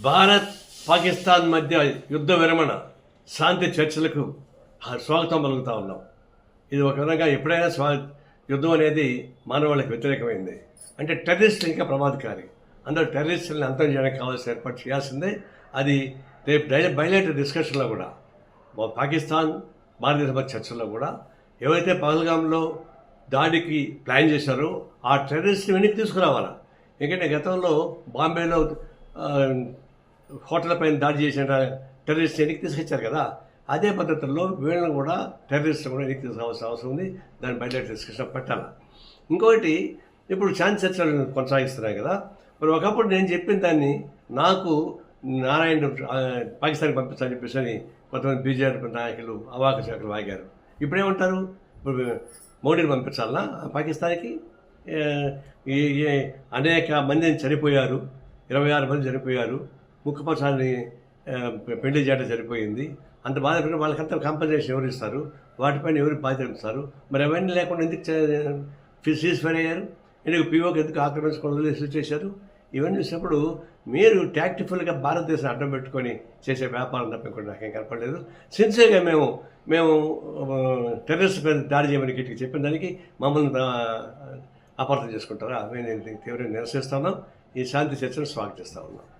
భారత్ పాకిస్తాన్ మధ్య యుద్ధ విరమణ శాంతి చర్చలకు స్వాగతం పలుకుతా ఉన్నాం. ఇది ఒక విధంగా ఎప్పుడైనా యుద్ధం అనేది మానవాళికి వ్యతిరేకమైంది. అంటే టెర్రరిస్టులు ఇంకా ప్రమాదకారి. అందరూ టెర్రరిస్టులను అంతం చేయడానికి కావాల్సిన ఏర్పాటు చేయాల్సిందే. అది రేపు బయలేటర్ డిస్కషన్లో కూడా పాకిస్తాన్ భారతదేశ మధ్య చర్చల్లో కూడా ఎవరైతే పహల్గామ్లో దాడికి ప్లాన్ చేశారో ఆ టెర్రరిస్ట్ని వెనక్కి తీసుకురావాలా. ఎందుకంటే గతంలో బాంబేలో హోటల్ పైన దాడి చేసిన టెర్రరిస్ట్ వెనక్కి తీసుకొచ్చారు కదా, అదే పద్ధతుల్లో వీళ్ళని కూడా టెర్రరిస్ట్ కూడా వెనక్కి తీసుకోవాల్సిన అవసరం ఉంది. దాన్ని బయట డిస్కషన్ పెట్టాలి. ఇంకొకటి, ఇప్పుడు శాంతి చర్చలు కొనసాగిస్తున్నాయి కదా, మరి ఒకప్పుడు నేను చెప్పిన దాన్ని నాకు నారాయణ పాకిస్తాన్కి పంపించాలని చెప్పేసి కొంతమంది బీజేపీ నాయకులు అవాక శాఖలు వాగారు. ఇప్పుడేమంటారు? ఇప్పుడు మోడీని పంపించాలన్నా పాకిస్తాన్కి? అనేక మందిని చనిపోయారు, 26 మంది చనిపోయారు, ముఖ్యపక్షాన్ని పెళ్లి చేయడం సరిపోయింది. అంత బాధపడిన వాళ్ళకంతా కాంపన్సేషన్ ఎవరు ఇస్తారు? వాటిపైన ఎవరు బాధ్యత ఇస్తారు? మరి అవన్నీ లేకుండా ఎందుకు సీజ్ ఫైర్ అయ్యారు? ఎందుకు పీఓకి ఎందుకు ఆక్రమించుకోవడం రిసీవ్ చేశారు? ఇవన్నీ చూసినప్పుడు మీరు ట్యాక్టిఫుల్గా భారతదేశం అడ్డం పెట్టుకొని చేసే వ్యాపారం తప్పకుండా నాకేం కనపడలేదు. సిన్సియర్గా మేము టెర్రరిస్ట్ మీద దాడి చేయమని గట్టిగా చెప్పిన దానికి మమ్మల్ని అపార్థం చేసుకుంటారా? నేను తీవ్రంగా నిరసిస్తున్నాం. ఈ శాంతి చర్చను స్వాగతిస్తా ఉన్నాం.